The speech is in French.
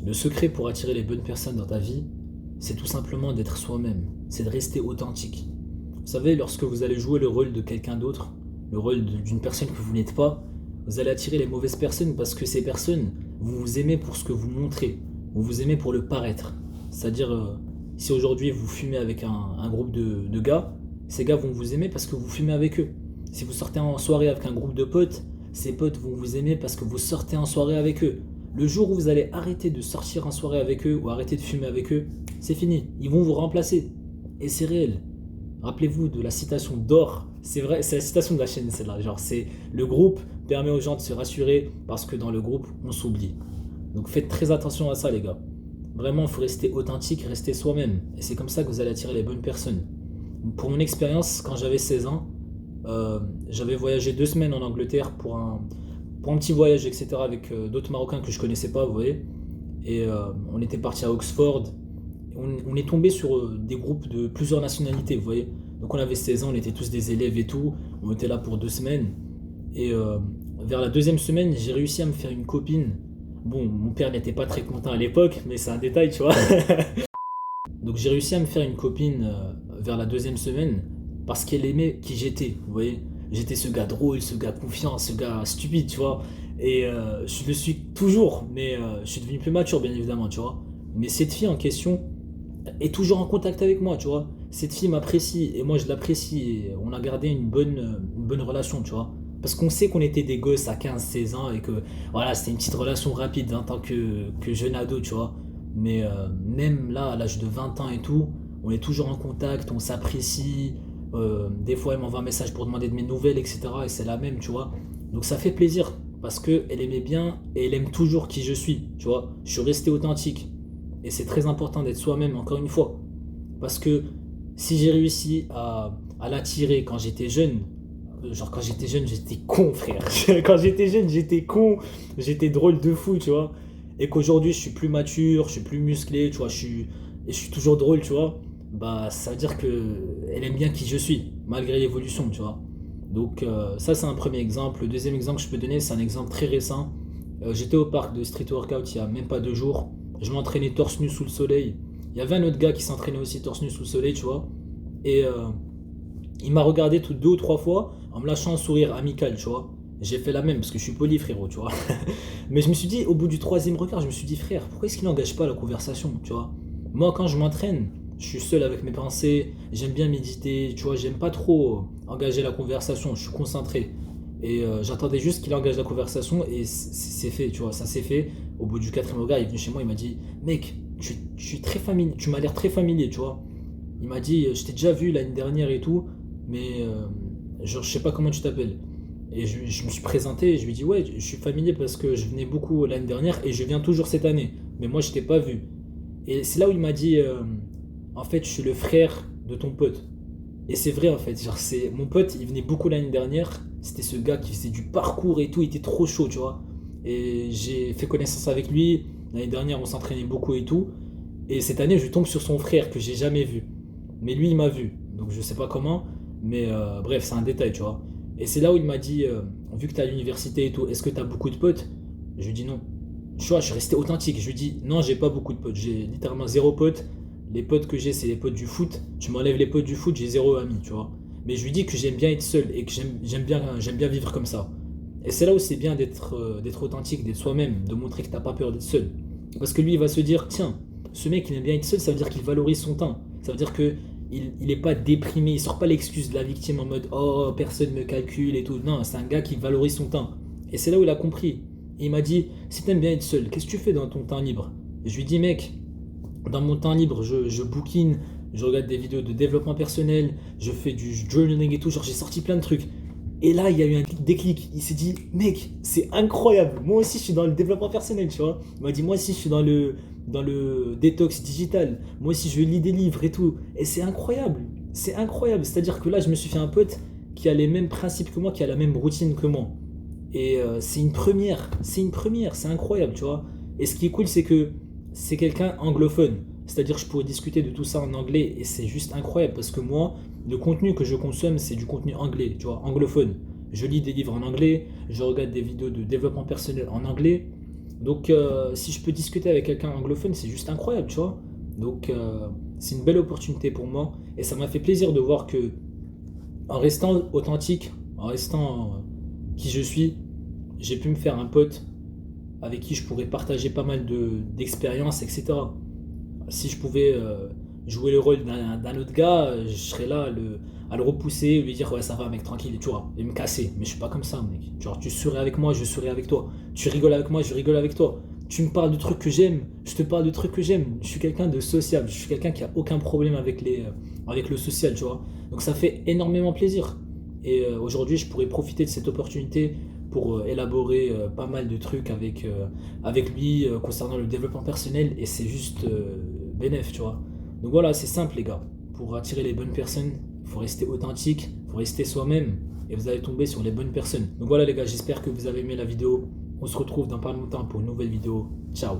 Le secret pour attirer les bonnes personnes dans ta vie, c'est tout simplement d'être soi-même, c'est de rester authentique. Vous savez, lorsque vous allez jouer le rôle de quelqu'un d'autre, le rôle d'une personne que vous n'êtes pas, vous allez attirer les mauvaises personnes parce que ces personnes, vous vous aimez pour ce que vous montrez, vous vous aimez pour le paraître. C'est-à-dire, si aujourd'hui vous fumez avec un groupe de gars, ces gars vont vous aimer parce que vous fumez avec eux. Si vous sortez en soirée avec un groupe de potes, ces potes vont vous aimer parce que vous sortez en soirée avec eux. Le jour où vous allez arrêter de sortir en soirée avec eux ou arrêter de fumer avec eux, c'est fini. Ils vont vous remplacer. Et c'est réel. Rappelez-vous de la citation d'or. C'est vrai, c'est la citation de la chaîne, celle-là. Genre, c'est le groupe permet aux gens de se rassurer parce que dans le groupe, on s'oublie. Donc faites très attention à ça, les gars. Vraiment, il faut rester authentique, rester soi-même. Et c'est comme ça que vous allez attirer les bonnes personnes. Pour mon expérience, quand j'avais 16 ans, j'avais voyagé 2 semaines en Angleterre pour un petit voyage, etc. avec d'autres Marocains que je connaissais pas, vous voyez. Et on était parti à Oxford. On est tombé sur des groupes de plusieurs nationalités, vous voyez. Donc on avait 16 ans, on était tous des élèves et tout. On était là pour 2 semaines. Et vers la deuxième semaine, j'ai réussi à me faire une copine. Bon, mon père n'était pas très content à l'époque, mais c'est un détail, tu vois. Donc j'ai réussi à me faire une copine vers la deuxième semaine parce qu'elle aimait qui j'étais, vous voyez. J'étais ce gars drôle, ce gars confiant, ce gars stupide, tu vois. Et je le suis toujours, mais je suis devenu plus mature, bien évidemment, tu vois. Mais cette fille en question est toujours en contact avec moi, tu vois. Cette fille m'apprécie et moi je l'apprécie. Et on a gardé une bonne relation, tu vois. Parce qu'on sait qu'on était des gosses à 15 16 ans et que voilà, c'était une petite relation rapide en tant que jeune ado, tu vois. Mais même là, à l'âge de 20 ans et tout, on est toujours en contact, on s'apprécie. Des fois, elle m'envoie un message pour demander de mes nouvelles, etc. Et c'est la même, tu vois. Donc ça fait plaisir parce qu'elle aimait bien et elle aime toujours qui je suis, tu vois. Je suis resté authentique. Et c'est très important d'être soi-même, encore une fois. Parce que si j'ai réussi à l'attirer quand j'étais jeune, genre quand j'étais jeune, j'étais con, frère. Quand j'étais jeune, j'étais con, j'étais drôle de fou, tu vois. Et qu'aujourd'hui, je suis plus mature, je suis plus musclé, tu vois, et je suis toujours drôle, tu vois. Bah, ça veut dire que elle aime bien qui je suis, malgré l'évolution, tu vois. Donc, ça, c'est un premier exemple. Le deuxième exemple que je peux donner, c'est un exemple très récent. J'étais au parc de street workout il y a même pas 2 jours. Je m'entraînais torse nu sous le soleil. Il y avait un autre gars qui s'entraînait aussi torse nu sous le soleil, tu vois. Et il m'a regardé toutes 2 ou 3 fois en me lâchant un sourire amical, tu vois. J'ai fait la même parce que je suis poli, frérot, tu vois. Mais je me suis dit, au bout du troisième regard, je me suis dit, frère, pourquoi est-ce qu'il n'engage pas la conversation, tu vois. Moi, quand je m'entraîne, je suis seul avec mes pensées, j'aime bien méditer, tu vois, j'aime pas trop engager la conversation, je suis concentré. Et j'attendais juste qu'il engage la conversation et c'est fait, tu vois, ça s'est fait. Au bout du quatrième regard, il est venu chez moi, il m'a dit, mec, tu es très familier, tu m'as l'air très familier, tu vois. Il m'a dit, je t'ai déjà vu l'année dernière et tout, mais genre, je sais pas comment tu t'appelles. Et je me suis présenté et je lui ai dit, ouais, je suis familier parce que je venais beaucoup l'année dernière et je viens toujours cette année. Mais moi, je t'ai pas vu. Et c'est là où il m'a dit, en fait, je suis le frère de ton pote. Et c'est vrai, en fait. Genre, c'est mon pote, il venait beaucoup l'année dernière. C'était ce gars qui faisait du parcours et tout, il était trop chaud, tu vois. Et j'ai fait connaissance avec lui. L'année dernière, on s'entraînait beaucoup et tout. Et cette année, je tombe sur son frère que j'ai jamais vu. Mais lui, il m'a vu. Donc, je sais pas comment. Mais bref, c'est un détail, tu vois. Et c'est là où il m'a dit, vu que tu es à l'université et tout, est-ce que tu as beaucoup de potes? Je lui ai dit non. Tu vois, je suis resté authentique. Je lui ai dit non, j'ai pas beaucoup de potes. J'ai littéralement zéro pote. Les potes que j'ai, c'est les potes du foot. Tu m'enlèves les potes du foot, j'ai zéro ami, tu vois. Mais je lui dis que j'aime bien être seul et que j'aime bien vivre comme ça. Et c'est là où c'est bien d'être authentique, d'être soi-même, de montrer que t'as pas peur d'être seul. Parce que lui, il va se dire, tiens, ce mec, il aime bien être seul, ça veut dire qu'il valorise son temps. Ça veut dire que il est pas déprimé, il sort pas l'excuse de la victime en mode oh personne me calcule et tout. Non, c'est un gars qui valorise son temps. Et c'est là où il a compris. Et il m'a dit si t'aimes bien être seul, qu'est-ce que tu fais dans ton temps libre? Et je lui dis mec, dans mon temps libre, je bouquine, je regarde des vidéos de développement personnel, je fais du journaling et tout, genre j'ai sorti plein de trucs. Et là, il y a eu un déclic. Il s'est dit, mec, c'est incroyable. Moi aussi, je suis dans le développement personnel, tu vois. Il m'a dit, moi aussi, je suis dans le détox digital. Moi aussi, je lis des livres et tout. Et c'est incroyable. C'est incroyable. C'est-à-dire que là, je me suis fait un pote qui a les mêmes principes que moi, qui a la même routine que moi. Et c'est une première. C'est une première. C'est incroyable, tu vois. Et ce qui est cool, c'est que c'est quelqu'un anglophone. C'est-à-dire que je pourrais discuter de tout ça en anglais. Et c'est juste incroyable parce que moi, le contenu que je consomme, c'est du contenu anglais, tu vois, anglophone. Je lis des livres en anglais, je regarde des vidéos de développement personnel en anglais. Donc, si je peux discuter avec quelqu'un anglophone, c'est juste incroyable, tu vois. Donc, c'est une belle opportunité pour moi. Et ça m'a fait plaisir de voir que, en restant authentique, en restant qui je suis, j'ai pu me faire un pote avec qui je pourrais partager pas mal d'expériences, etc. Si je pouvais jouer le rôle d'un autre gars, je serais là à le repousser, lui dire ouais ça va mec tranquille, tu vois, et me casser. Mais je suis pas comme ça mec. Genre tu souris avec moi, je souris avec toi. Tu rigoles avec moi, je rigole avec toi. Tu me parles de trucs que j'aime, je te parle de trucs que j'aime. Je suis quelqu'un de sociable, je suis quelqu'un qui a aucun problème avec le social, tu vois. Donc ça fait énormément plaisir. Et aujourd'hui je pourrais profiter de cette opportunité pour élaborer pas mal de trucs avec lui concernant le développement personnel et c'est juste bénéf, tu vois. Donc voilà, c'est simple les gars. Pour attirer les bonnes personnes, il faut rester authentique, il faut rester soi-même et vous allez tomber sur les bonnes personnes. Donc voilà les gars, j'espère que vous avez aimé la vidéo. On se retrouve dans pas longtemps pour une nouvelle vidéo. Ciao.